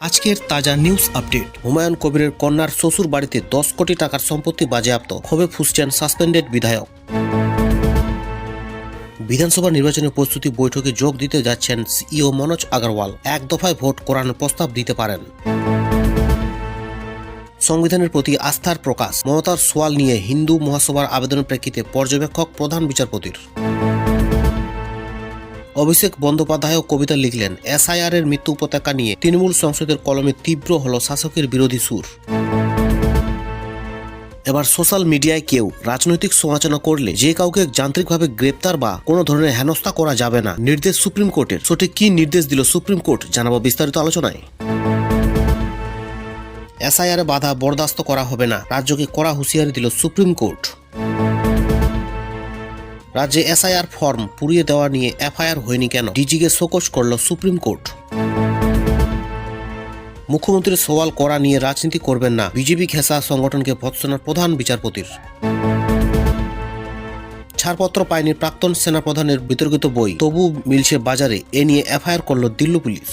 আজকের তাজা news update. Humayun কবিরের কন্যার শ্বশুর বাড়িতে 10 কোটি টাকার সম্পত্তি বাজেয়াপ্ত, ক্ষোভে ফুঁসছেন সাসপেন্ডেড বিধায়ক। বিধানসভা নির্বাচনের প্রস্তুতি বৈঠকে যোগ দিতে যাচ্ছেন সিইও মনোজ আগরওয়াল। এক দফায় ভোট করানোর প্রস্তাব দিতে পারেন। সংবিধানের প্রতি আস্থার প্রকাশ, মমতার সোয়াল নিয়ে হিন্দু মহাসভার আবেদনের প্রেক্ষিতে পর্যবেক্ষক প্রধান বিচারপতির। অভিষেক বন্দ্যোপাধ্যায়ও কবিতা লিখলেন। এসআইআর এর মৃত্যু উপত্যকা নিয়ে তৃণমূল সংসদের কলমে তীব্র হল শাসকের বিরোধী সুর। এবার সোশ্যাল মিডিয়ায় কেউ রাজনৈতিক সমালোচনা করলে যে কাউকে যান্ত্রিকভাবে গ্রেপ্তার বা কোনো ধরনের হেনস্থা করা যাবে না, নির্দেশ সুপ্রিম কোর্টের। সঠিক কি নির্দেশ দিল সুপ্রিম কোর্ট, জানাবো বিস্তারিত আলোচনায়। এসআইআর বাধা বরদাস্ত করা হবে না, রাজ্যকে কড়া হুঁশিয়ারি দিল সুপ্রিম কোর্ট। রাজ্যে এসআইআর ফর্ম পুড়িয়ে দেওয়া নিয়ে এফআইআর হয়নি কেন, ডিজিকে শোকজ করল সুপ্রিম কোর্ট। মুখ্যমন্ত্রীর সওয়াল করা নিয়ে রাজনীতি করবেন না, বিজেপি ঘেঁষা সংগঠনকে ভৎসনার প্রধান বিচারপতির। ছাড়পত্র পায়নি প্রাক্তন সেনাপ্রধানের বিতর্কিত বই, তবু মিলছে বাজারে, এ নিয়ে এফআইআর করল দিল্লি পুলিশ।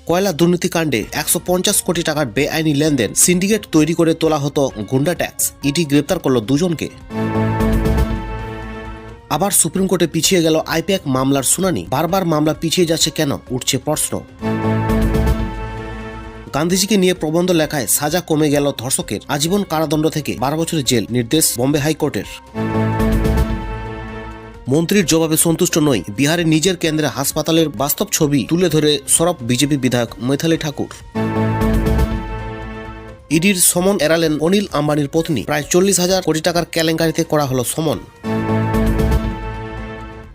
কয়লা দুর্নীতিকাণ্ডে 150 কোটি টাকার বেআইনি লেনদেন, সিন্ডিকেট তৈরি করে তোলা হতো গুন্ডা ট্যাক্স, ইডি গ্রেপ্তার করল দুজনকে। আবার সুপ্রিম কোর্টে পিছিয়ে গেল আইপ্যাক মামলার শুনানি, বারবার মামলা পিছিয়ে যাচ্ছে কেন, উঠছে প্রশ্ন। গান্ধীজিকে নিয়ে প্রবন্ধ লেখায় সাজা কমে গেল ধর্ষকের, আজীবন কারাদণ্ড থেকে 12 বছরের জেল, নির্দেশ বম্বে হাইকোর্টের। মন্ত্রীর জবাবে সন্তুষ্ট নই, বিহারে নিজের কেন্দ্রে হাসপাতালের বাস্তব ছবি তুলে ধরে সরব বিজেপি বিধায়ক মৈথালি ঠাকুর। ইডির সমন এড়ালেন অনিল আম্বানির পত্নী, প্রায় 40,000 কোটি টাকার কেলেঙ্কারিতে করা হলো সমন।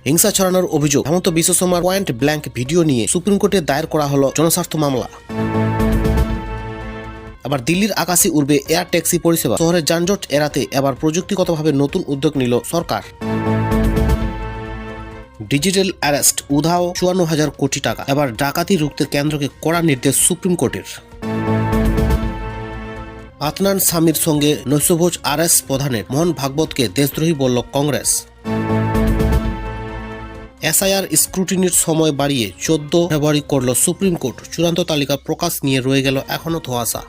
হিংসা ছড়ানোর অভিযোগ, হেমন্ত বিশ্ব শর্মার পয়েন্ট ব্ল্যাঙ্ক ভিডিও নিয়ে সুপ্রিম কোর্টে দায়ের করা হলো জনস্বার্থ মামলা। আবার দিল্লির আকাশে উড়বে এয়ার ট্যাক্সি পরিষেবা, শহরের যানজট এড়াতে এবার প্রযুক্তিগতভাবে নতুন উদ্যোগ নিল সরকার। ডিজিটাল অ্যারেস্ট, উধাও 54,000 কোটি টাকা, এবার ডাকাতি রুখতে কেন্দ্রকে কড়া নির্দেশ সুপ্রিম কোর্টের। আদনান সামির সঙ্গে নৈশভোজ আরএস প্রধানের, মোহন ভাগবতকে দেশদ্রোহী বলল কংগ্রেস। এসআইআর স্ক্রুটিনির সময় বাড়িয়ে 14 ফেব্রুয়ারি করল সুপ্রিম কোর্ট, চূড়ান্ত তালিকা প্রকাশ নিয়ে রয়ে গেল এখনো ধোঁয়াশা।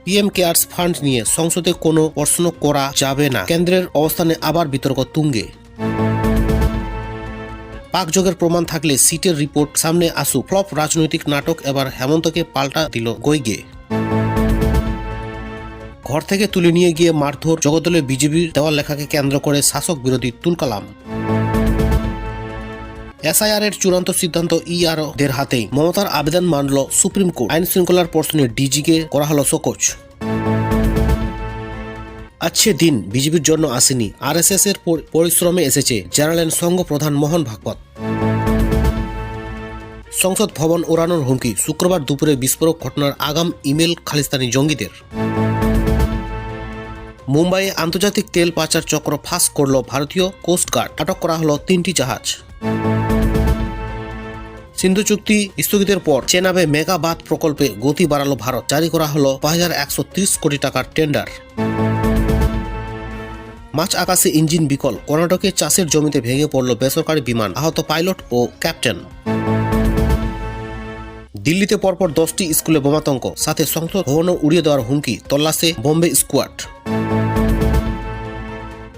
পিএম কেয়ার্স ফান্ড নিয়ে সংসদে কোনো প্রশ্ন করা যাবে না, কেন্দ্রের অবস্থানে আবার বিতর্ক তুঙ্গে। পাকযোগের প্রমাণ থাকলে সিটের রিপোর্ট সামনে আসুক, ফ্লপ রাজনৈতিক নাটক, এবার হেমন্তকে পাল্টা দিল গৈগে। ঘর থেকে তুলে নিয়ে গিয়ে মারধর, জগদ্দলে বিজেপির দেওয়াল লেখাকে কেন্দ্র করে শাসক বিরোধী তুলকালাম। এসআইআর এর চূড়ান্ত সিদ্ধান্ত ইআরওদের হাতেই, মমতার আবেদন মানল সুপ্রিম কোর্ট। আইন শৃঙ্খলার প্রশ্নে ডিজিকে করা হলো শোকজ। আজকে দিন বিজেপির জন্য আসেনি, আরএসএস এর পরিশ্রমে এসেছে, জানালেন সংঘ প্রধান মোহন ভাগবত। সংসদ ভবন ওড়ানোর হুমকি, শুক্রবার দুপুরে বিস্ফোরক ঘটনার আগাম ইমেল খালিস্তানি জঙ্গিদের। মুম্বাইয়ে আন্তর্জাতিক তেল পাচার চক্র ফাঁস করল ভারতীয় কোস্টগার্ড, আটক করা হলো 3টি জাহাজ। সিন্ধু চুক্তি স্থগিতের পর চেনাবে মেগা বাঁধ প্রকল্পে গতি বাড়ালো ভারত, জারি করা হলো 5,130 কোটি টাকার টেন্ডার। মাঝ আকাশে ইঞ্জিন বিকল, কর্ণাটকে চাষের জমিতে ভেঙে পড়ল বেসরকারি বিমান, আহত পাইলট ও ক্যাপ্টেন। দিল্লিতে পরপর 10টি স্কুলে বোমাতঙ্ক, সাথে সংসদ ভবনও উড়িয়ে দেওয়ার হুমকি, তল্লাশে বোম্বে স্কোয়াড।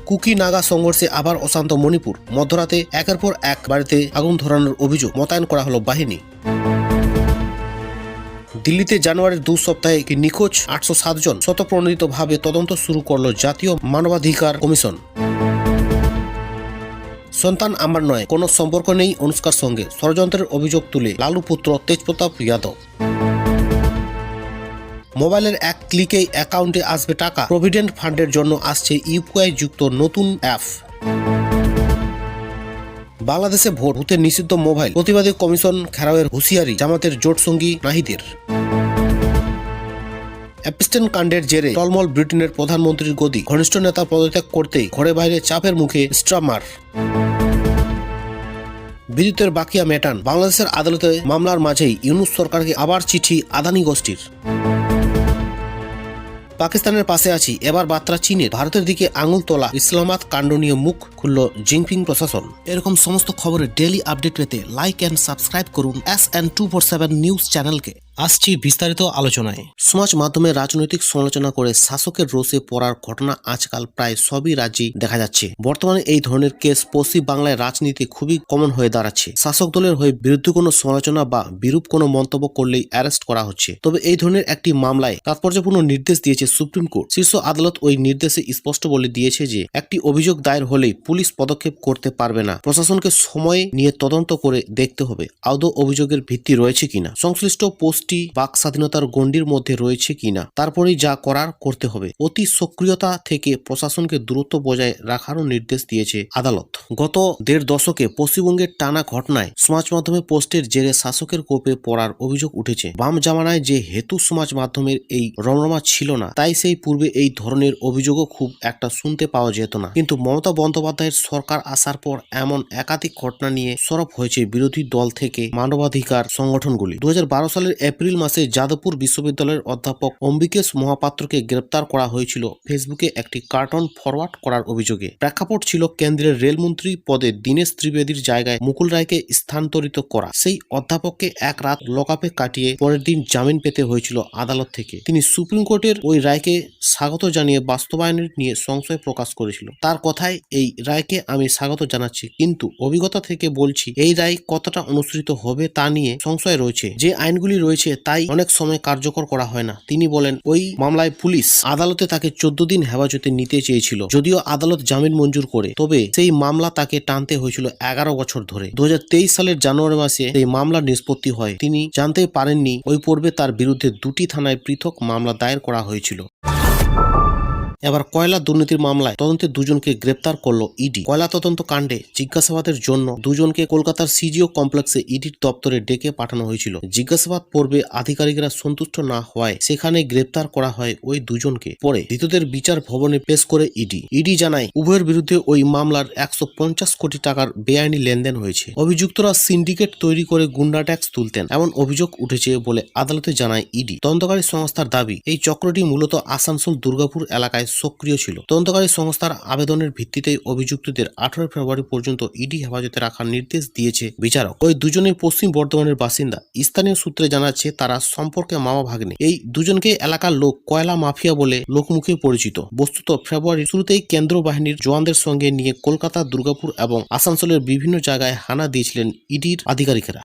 কুকি নাগা সংঘর্ষে আবার অশান্ত মণিপুর, মধ্যরাতে একের পর এক বাড়িতে আগুন ধরানোর অভিযোগ, মোতায়েন করা হলো বাহিনী। দিল্লিতে জানুয়ারির 2 সপ্তাহে নিখোঁজ 807 জন, স্বতঃপ্রণোদিতভাবে তদন্ত শুরু করল জাতীয় মানবাধিকার কমিশন। সন্তান আমার নয়, কোনো সম্পর্ক নেই অনুষ্কার সঙ্গে, ষড়যন্ত্রের অভিযোগ তুলে লালু পুত্র তেজপ্রতাপ যাদব। মোবাইলের এক ক্লিকেই অ্যাকাউন্টে আসবে টাকা, প্রভিডেন্ট ফান্ডের জন্য আসছে ইউপিআই যুক্ত নতুন অ্যাপ। বাংলাদেশে ভোট হতে নিষিদ্ধ মোবাইল, প্রতিবাদী কমিশন ঘেরাওয়ের হুঁশিয়ারি জামাতের জোটসঙ্গী নাহিদের। অ্যাপস্টেন কাণ্ডের জেরে টলমল ব্রিটেনের প্রধানমন্ত্রীর গদি, ঘনিষ্ঠ নেতা পদত্যাগ করতেই ঘরে বাইরে চাপের মুখে স্ট্রামার। বিদ্যুতের বাকিয়া মেটান, বাংলাদেশের আদালতে মামলার মাঝেই ইউনূস সরকারকে আবার চিঠি আদানি গোষ্ঠীর। পাকিস্তানের পাশে আছি, এবার বার্তা চীনের, ভারতের দিকে আঙুল তোলা, ইসলামাবাদ কাণ্ড নিয়ে মুখ খুলল জিনপিং প্রশাসন। এরকম সমস্ত খবরের ডেইলি আপডেট পেতে লাইক এন্ড সাবস্ক্রাইব করুন SN247 নিউজ চ্যানেলকে। আসছি বিস্তারিত আলোচনায়। সমাজ মাধ্যমে রাজনৈতিক সমালোচনা করে শাসকের রোষে পড়ার ঘটনা আজকাল প্রায় সবই রাজ্যেই দেখা যাচ্ছে। বর্তমানে এই ধরনের কেস পশ্চিম বাংলায় রাজনীতি খুবই কমন হয়ে দাঁড়াচ্ছে। শাসক দলের হয়ে বিরুদ্ধে কোনো সমালোচনা বা বিরূপ কোনো মন্তব্য করলেই অ্যারেস্ট করা হচ্ছে। তবে এই ধরনের একটি মামলায় তাৎপর্যপূর্ণ নির্দেশ দিয়েছে সুপ্রিম কোর্ট। শীর্ষ আদালত ওই নির্দেশে স্পষ্ট বলে দিয়েছে যে একটি অভিযোগ দায়ের হলেই পুলিশ পদক্ষেপ করতে পারবে না, প্রশাসনকে সময় নিয়ে তদন্ত করে দেখতে হবে আদৌ অভিযোগের ভিত্তি রয়েছে কিনা, সংশ্লিষ্ট পোস্টটি বাক স্বাধীনতার গণ্ডির মধ্যে রয়েছে কিনা, তারপরেই যা করার করতে হবে। অতি সক্রিয়তা থেকে প্রশাসনকে দূরত্ব বজায় রাখারও নির্দেশ দিয়েছে আদালত। গত 1.5 দশকে পশ্চিমবঙ্গের টানা ঘটনায় সমাজ মাধ্যমে পোস্টের জেরে শাসকের কোপে পড়ার অভিযোগ উঠেছে। বাম জামানায় যে হেতু সমাজ মাধ্যমের এই রমরমা ছিল না, তাই সেই পূর্বে এই ধরনের অভিযোগও খুব একটা শুনতে পাওয়া যেত না। কিন্তু মমতা বন্দ্যোপাধ্যায়ের সরকার আসার পর এমন একাধিক ঘটনা নিয়ে সরব হয়েছে বিরোধী দল থেকে মানবাধিকার সংগঠনগুলি। 2012 সালের এপ্রিল মাসে যাদবপুর বিশ্ববিদ্যালয়ের অধ্যাপক অম্বিকেশ মহাপাত্রকে গ্রেপ্তার করা হয়েছিল ফেসবুকে একটি কার্টন ফরওয়ার্ড করার অভিযোগে। প্রেক্ষাপট ছিল কেন্দ্রের রেলমন্ত্রী পদে দীনেশ ত্রিবেদীর জায়গায় মুকুল রায়কে স্থানান্তরিত করা। সেই অধ্যাপককে এক রাত লকআপে কাটিয়ে পরের দিন জামিন পেতে হয়েছিল আদালত থেকে। তিনি সুপ্রিম কোর্টের ওই রায়কে স্বাগত জানিয়ে বাস্তবায়নের নিয়ে সংশয় প্রকাশ করেছিল। তার কথায়, এই রায়কে আমি স্বাগত জানাচ্ছি, কিন্তু অভিজ্ঞতা থেকে বলছি এই রায় কতটা অনুসৃত হবে তা নিয়ে সংশয় রয়েছে। যে আইনগুলি রয়েছে তাই অনেক সময় কার্যকর করা হয় না। তিনি বলেন, ওই মামলায় পুলিশ আদালতে তাকে 14 দিন হেফাজতে নিতে চেয়েছিল, যদিও আদালত জামিন মঞ্জুর করে। তবে সেই মামলা তাকে টানতে হয়েছিল 11 বছর ধরে। 2023 সালের জানুয়ারি মাসে এই মামলার নিষ্পত্তি হয়। তিনি জানতে পারেননি ওই পূর্বে তার বিরুদ্ধে 2টি থানায় পৃথক মামলা দায়ের করা হয়েছিল। এবার কয়লা দুর্নীতির মামলায় তদন্তে 2 জনকে গ্রেপ্তার করলো ইডি। কয়লা তদন্ত কাণ্ডে জিজ্ঞাসাবাদের জন্য 2 জনকে কলকাতার সিজিও কমপ্লেক্সে ইডির দপ্তরে ডেকে পাঠানো হয়েছিল। জিজ্ঞাসাবাদ পর্বে আধিকারিকরা সন্তুষ্ট না হওয়ায় সেখানে গ্রেপ্তার করা হয় ওই 2 জনকে। পরে ধৃতদের বিচার ভবনে পেশ করে ইডি জানায়, উভয়ের বিরুদ্ধে ওই মামলার 150 কোটি টাকার বেআইনি লেনদেন হয়েছে। অভিযুক্তরা সিন্ডিকেট তৈরি করে গুন্ডা ট্যাক্স তুলতেন, এমন অভিযোগ উঠেছে বলে আদালতে জানায় ইডি। তদন্তকারী সংস্থার দাবি, এই চক্রটি মূলত আসানসোল দুর্গাপুর এলাকায় সক্রিয় ছিল। তদন্তকারী সংস্থার আবেদনের ভিত্তিতেই অভিযুক্তদের 18 ফেব্রুয়ারি পর্যন্ত ইডি হেফাজতে রাখার নির্দেশ দিয়েছে বিচারক। ওই 2 জনই পশ্চিম বর্ধমানের বাসিন্দা। স্থানীয় সূত্রে জানাচ্ছে তারা সম্পর্কে মামা ভাগ্নে। এই 2 জনকে এলাকার লোক কয়লা মাফিয়া বলে লোকমুখে পরিচিত। বস্তুত ফেব্রুয়ারির শুরুতেই কেন্দ্র বাহিনীর জওয়ানদের সঙ্গে নিয়ে কলকাতা, দুর্গাপুর এবং আসানসোলের বিভিন্ন জায়গায় হানা দিয়েছিলেন ইডির আধিকারিকেরা।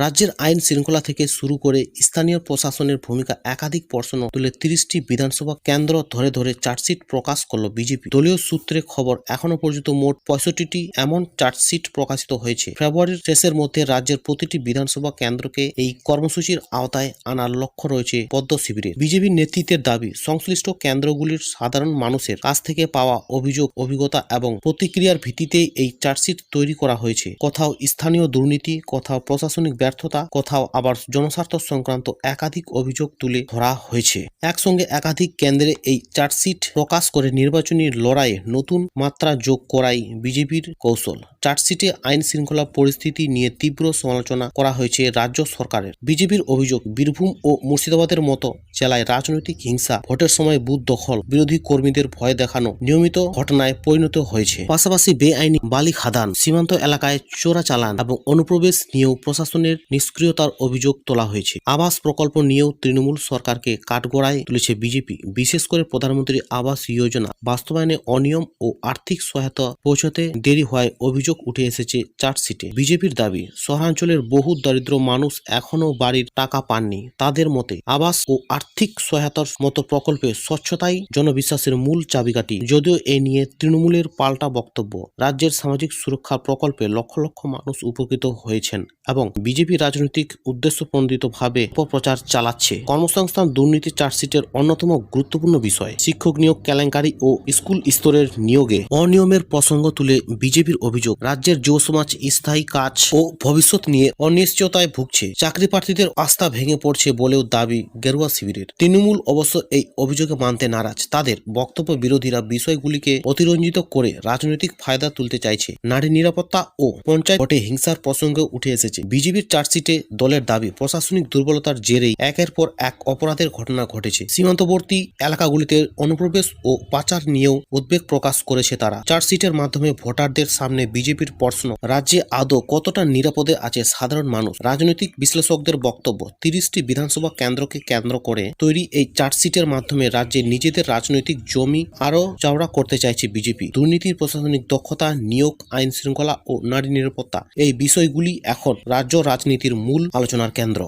রাজ্যের আইন শৃঙ্খলা থেকে শুরু করে স্থানীয় প্রশাসনের ভূমিকা একাধিক প্রশ্ন তুলে 30টি বিধানসভা কেন্দ্র ধরে ধরে চার্জশিট প্রকাশ করল বিজেপি। দলীয় সূত্রে খবর, এখনো পর্যন্ত মোট 65টি এমন চার্জশিট প্রকাশিত হয়েছে। ফেব্রুয়ারির শেষের মধ্যে রাজ্যের প্রতিটি বিধানসভা কেন্দ্রকে এই কর্মসূচির আওতায় আনার লক্ষ্য রয়েছে পদ্ম শিবিরের। বিজেপির নেতৃত্বের দাবি, সংশ্লিষ্ট কেন্দ্রগুলির সাধারণ মানুষের কাছ থেকে পাওয়া অভিযোগ, অভিজ্ঞতা এবং প্রতিক্রিয়ার ভিত্তিতেই এই চার্জশিট তৈরি করা হয়েছে। কোথাও স্থানীয় দুর্নীতি, কোথাও প্রশাসনিক ব্যর্থতা, কোথাও আবার জনস্বার্থ সংক্রান্ত একাধিক অভিযোগ তুলে ধরা হয়েছে। একসঙ্গে একাধিক কেন্দ্রে এই চার্জশিট প্রকাশ করে নির্বাচনী লড়াইয়ে নতুন মাত্রা যোগ করাই বিজেপির কৌশল। চার্জশিটে আইন শৃঙ্খলা পরিস্থিতি নিয়ে তীব্র সমালোচনা করা হয়েছে রাজ্য সরকারের। বিজেপির অভিযোগ, বীরভূম ও মুর্শিদাবাদের মতো জেলায় রাজনৈতিক হিংসা, ভোটের সময় বুথ দখল, বিরোধী কর্মীদের ভয় দেখানো নিয়মিত ঘটনায় পরিণত হয়েছে। পাশাপাশি বেআইনি বালি খাদান, সীমান্ত এলাকায় চোরাচালান এবং অনুপ্রবেশ নিয়েও প্রশাসনের নিষ্ক্রিয়তার অভিযোগ তোলা হয়েছে। আবাস প্রকল্প নিয়েও তৃণমূল সরকারকে কাঠগড়ায় তুলেছে বিজেপি। বিশেষ করে প্রধানমন্ত্রী আবাস যোজনা বাস্তবায়নে অনিয়ম ও আর্থিক সহায়তা পৌঁছতে দেরি হওয়ায় অভিযোগ উঠে এসেছে চার্জশিটে। বিজেপির দাবি, শহরাঞ্চলের বহু দরিদ্র মানুষ এখনো বাড়ির টাকা পাননি। তাদের মতে আবাস ও আর্থিক সহায়তার মতো প্রকল্পে স্বচ্ছতাই জনবিশ্বাসের মূল চাবিকাঠি। যদিও এ নিয়ে তৃণমূলের পাল্টা বক্তব্য, রাজ্যের সামাজিক সুরক্ষা প্রকল্পে লক্ষ লক্ষ মানুষ উপকৃত হয়েছেন এবং বিজেপি রাজনৈতিক উদ্দেশ্যপ্রণোদিতভাবে অপপ্রচার চালাচ্ছে। কর্মসংস্থান দুর্নীতি চার্জশিটের অন্যতম গুরুত্বপূর্ণ বিষয়। শিক্ষক নিয়োগ কেলেঙ্কারি ও স্কুল স্তরের নিয়োগে অনিয়মের প্রসঙ্গ তুলে বিজেপির অভিযোগ, রাজ্যের যুব সমাজ স্থায়ী কাজ ও ভবিষ্যৎ নিয়ে অনিশ্চয়তায় ভুগছে। চাকরি প্রার্থীদের আস্থা ভেঙে পড়ছে বলেও দাবি গেরুয়া শিবিরের। তৃণমূল অবশ্য এই অভিযোগে মানতে নারাজ। তাদের বক্তব্য বিরোধীরা বিষয়গুলিকে অতিরঞ্জিত করে রাজনৈতিক ফায়দা তুলতে চাইছে। নারী নিরাপত্তা ও পঞ্চায়েত ভোটে হিংসার প্রসঙ্গে উঠে এসেছে। বিজেপির চার্জশিটে দলের দাবি প্রশাসনিক দুর্বলতার জেরেই একের পর এক অপরাধের ঘটনা ঘটেছে। সীমান্তবর্তী এলাকাগুলিতে অনুপ্রবেশ ও পাচার নিয়েও উদ্বেগ প্রকাশ করেছে তারা। চার্জশিটের মাধ্যমে ভোটারদের সামনে বিজেপির প্রশ্ন, রাজ্যে আদৌ কতটা নিরাপদে আছে সাধারণ মানুষ। রাজনৈতিক বিশ্লেষকদের বক্তব্য, 30টি বিধানসভা কেন্দ্রকে কেন্দ্র করে তৈরি এই চার্জশিটের মাধ্যমে রাজ্যে নিজেদের রাজনৈতিক জমি আরও চওড়া করতে চাইছে বিজেপি। দুর্নীতির প্রশাসনিক দক্ষতা, নিয়োগ, আইন শৃঙ্খলা ও নারী নিরাপত্তা, এই বিষয়গুলি এখন রাজ্য রাজনীতির মূল আলোচনার কেন্দ্র।